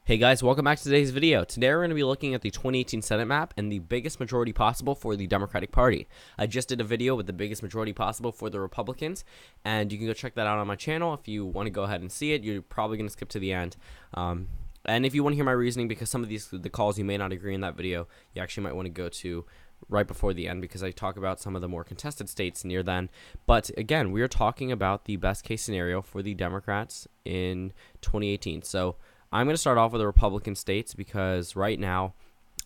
Hey guys, welcome back to today's video. Today we're going to be looking at the 2018 Senate map and the biggest majority possible for the Democratic Party. I just did a video with the biggest majority possible for the Republicans, and you can go check that out on my channel. If you want to go ahead and see it, you're probably going to skip to the end. And if you want to hear my reasoning, because some of the calls you may not agree in that video, you actually might want to go to right before the end, because I talk about some of the more contested states near then. But again, we are talking about the best case scenario for the Democrats in 2018. So I'm going to start off with the Republican states because right now,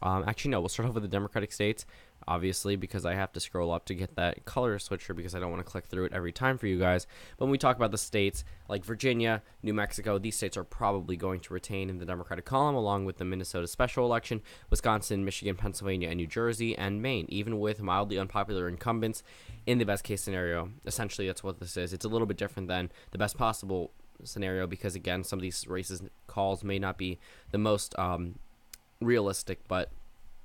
actually no, we'll start off with the Democratic states, obviously, because I have to scroll up to get that color switcher because I don't want to click through it every time for you guys. But when we talk about the states like Virginia, New Mexico, these states are probably going to retain in the Democratic column, along with the Minnesota special election, Wisconsin, Michigan, Pennsylvania, and New Jersey, and Maine, even with mildly unpopular incumbents in the best case scenario. Essentially, that's what this is. It's a little bit different than the best possible scenario because, again, some of these races calls may not be the most realistic, but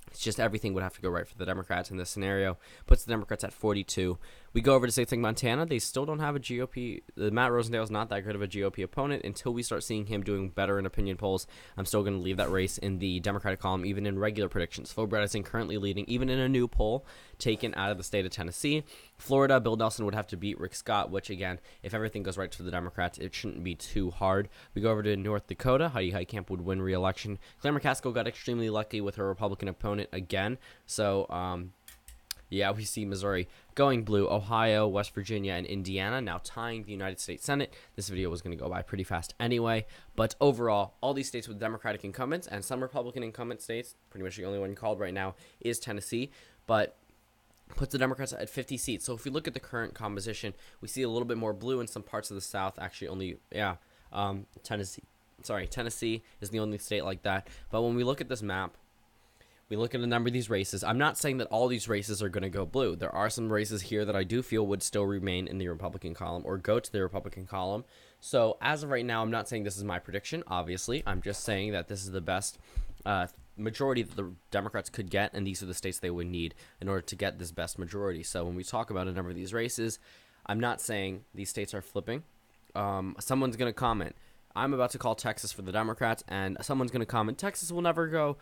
it's just everything would have to go right for the Democrats in this scenario. Puts the Democrats at 42. We go over to states like Montana. They still don't have a GOP. Matt Rosendale is not that good of a GOP opponent until we start seeing him doing better in opinion polls. I'm still going to leave that race in the Democratic column, even in regular predictions. Phil Bredesen currently leading, even in a new poll taken out of the state of Tennessee. Florida, Bill Nelson would have to beat Rick Scott, which, again, if everything goes right for the Democrats, it shouldn't be too hard. We go over to North Dakota. Heidi Heitkamp would win re-election. Claire McCaskill got extremely lucky with her Republican opponent again. So, yeah, we see Missouri going blue, Ohio, West Virginia, and Indiana now tying the United States Senate. This video was going to go by pretty fast anyway, but overall, all these states with Democratic incumbents and some Republican incumbent states, pretty much the only one called right now is Tennessee, but puts the Democrats at 50 seats. So if we look at the current composition, we see a little bit more blue in some parts of the South. Actually, only, Tennessee is the only state like that. But when we look at this map, we look at a number of these races. I'm not saying that all these races are going to go blue. There are some races here that I do feel would still remain in the Republican column or go to the Republican column. So as of right now, I'm not saying this is my prediction, obviously. I'm just saying that this is the best majority that the Democrats could get, and these are the states they would need in order to get this best majority. So when we talk about a number of these races, I'm not saying these states are flipping. Someone's going to comment, I'm about to call Texas for the Democrats, and someone's going to comment, Texas will never go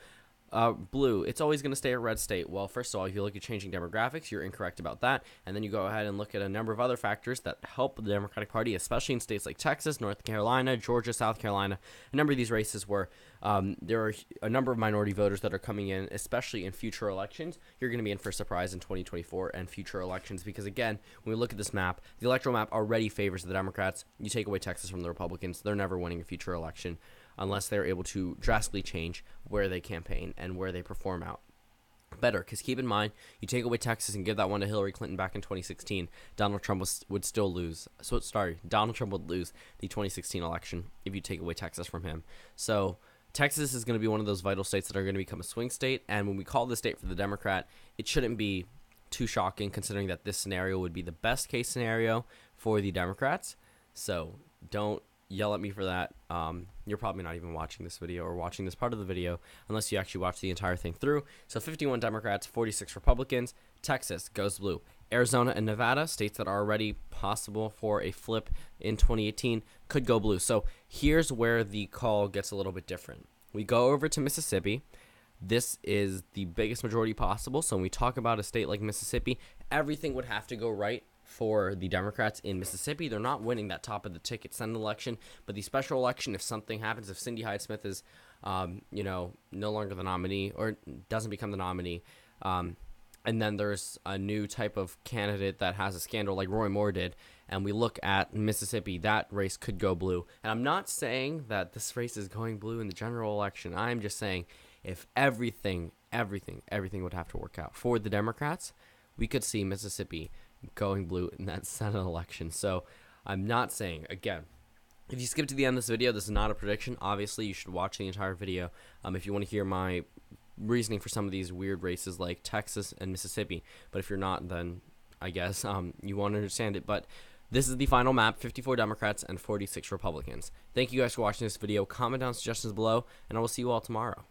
blue. It's always going to stay a red state. Well, first of all, if you look at changing demographics, you're incorrect about that. And then you go ahead and look at a number of other factors that help the Democratic Party, especially in states like Texas, North Carolina, Georgia, South Carolina. A number of these races where there are a number of minority voters that are coming in, especially in future elections. You're going to be in for a surprise in 2024 and future elections because, again, when we look at this map, the electoral map already favors the Democrats. You take away Texas from the Republicans, they're never winning a future election unless they're able to drastically change where they campaign and where they perform out better. Because keep in mind, you take away Texas and give that one to Hillary Clinton back in 2016, Donald Trump would still lose. Donald Trump would lose the 2016 election if you take away Texas from him. So Texas is going to be one of those vital states that are going to become a swing state. And when we call this state for the Democrat, it shouldn't be too shocking considering that this scenario would be the best case scenario for the Democrats. So don't yell at me for that. You're probably not even watching this video or watching this part of the video unless you actually watch the entire thing through. So 51 Democrats, 46 Republicans. Texas goes blue. Arizona and Nevada, states that are already possible for a flip in 2018, could go blue. So here's where the call gets a little bit different. We go over to Mississippi. This is the biggest majority possible. So when we talk about a state like Mississippi, everything would have to go right for the Democrats in Mississippi. They're not winning that top of the ticket Senate election, but the special election, if something happens, if Cindy Hyde-Smith is, no longer the nominee or doesn't become the nominee, and then there's a new type of candidate that has a scandal like Roy Moore did, and we look at Mississippi, that race could go blue. And I'm not saying that this race is going blue in the general election. I'm just saying if everything would have to work out for the Democrats, we could see Mississippi going blue in that Senate election. So I'm not saying, again, if you skip to the end of this video, this is not a prediction. Obviously, you should watch the entire video if you want to hear my reasoning for some of these weird races like Texas and Mississippi. But if you're not, then I guess you won't understand it. But this is the final map, 54 Democrats and 46 Republicans. Thank you guys for watching this video. Comment down suggestions below, and I will see you all tomorrow.